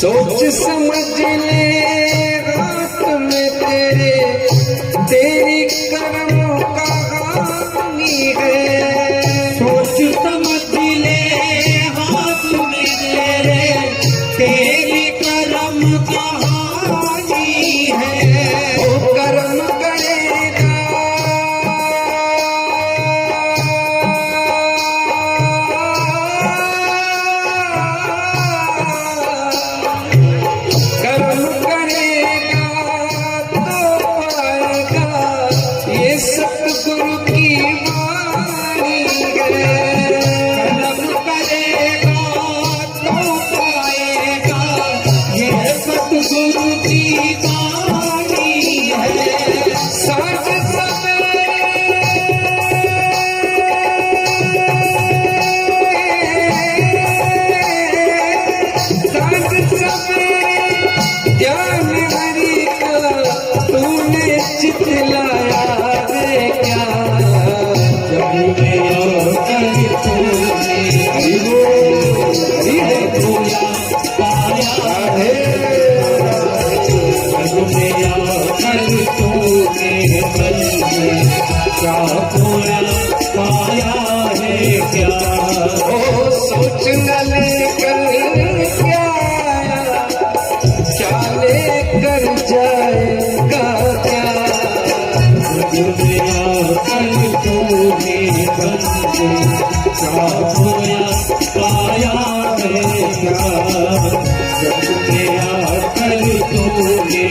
सोच समझ ले रात में तेरे, तेरी कर्मों का हानि है। सोच समझ ले हाथ में तेरे, तेरी कर्म का हानि है। वो कर्म करेगा कर्म करेगा तो पाएगा, ये सतगुरु की वाणी है। कर्म करेगा तो पाएगा, ये सतगुरु की वाणी है। साँझ सवेरे ध्यान हरि का तूने चितलाया है क्या? जब मेरा कर तूने हरि बोल हरि खोया पाया है, जब मेरा कर तूने क्या खोया पाया है क्या? ओ सोच न लेकर क्या आया, क्या लेकर जाएगा क्या? जब मेरा कर तूने क्या खोया पाया है क्या? जब मेरा कर तूने